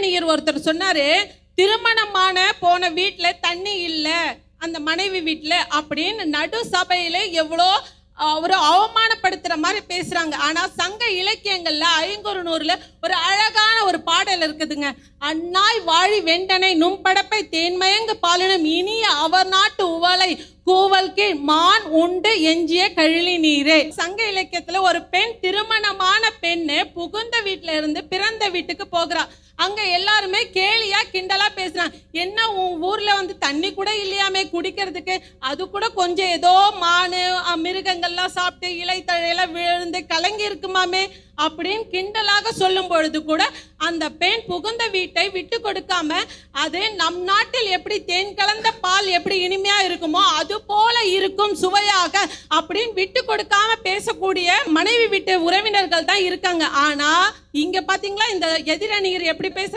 எதிரணியர் ஒருத்தர் சொன்னாரு, திருமணமான போன வீட்டுல தண்ணி இல்ல அந்த மனைவி வீட்டுல அப்படின்னு நடு சபையில எவ்வளோ ஒரு அவமானப்படுத்துற மாதிரி பேசுறாங்க. ஆனா சங்க இலக்கியங்கள்ல ஐங்குறுநூறுல ஒரு அழகான ஒரு பாடல் இருக்குதுங்க. அன்னாய் வாழி வெண்டனை நும்படப்பை தேன்மயங்கு பாலினம் இனிய அவர் நாட்டு உவலை கூவல் கீழ் மான் உண்டு எஞ்சிய கழிலி நீரே. சங்க இலக்கியத்துல ஒரு பெண், திருமணமான பெண்ணு புகுந்த வீட்டுல இருந்து பிறந்த வீட்டுக்கு போகிறா. அங்க எல்லாருமே கேலியா கிண்டலா பேசுறாங்க. என்ன உன் ஊர்ல தண்ணி கூட இல்லையாமே குடிக்கிறதுக்கு, அது கூட கொஞ்சம் ஏதோ மானு மிருகங்கள்லாம் சாப்பிட்டு இலை தழையெல்லாம் விழுந்து கலங்கி இருக்குமாமே அப்படின்னு கிண்டலாக சொல்லும் பொழுது கூட அந்த பெண் புகுந்த வீட்டை விட்டு கொடுக்காம, அது நம் நாட்டில் எப்படி தேன் கலந்த பால் எப்படி இனிமையா இருக்குமோ அது போல இருக்கும் சுவையாக அப்படின்னு விட்டு கொடுக்காம பேசக்கூடிய மனைவி வீட்டு உறவினர்கள் தான் இருக்காங்க. ஆனா இங்க பாத்தீங்களா இந்த எதிரணியர் எப்படி பேச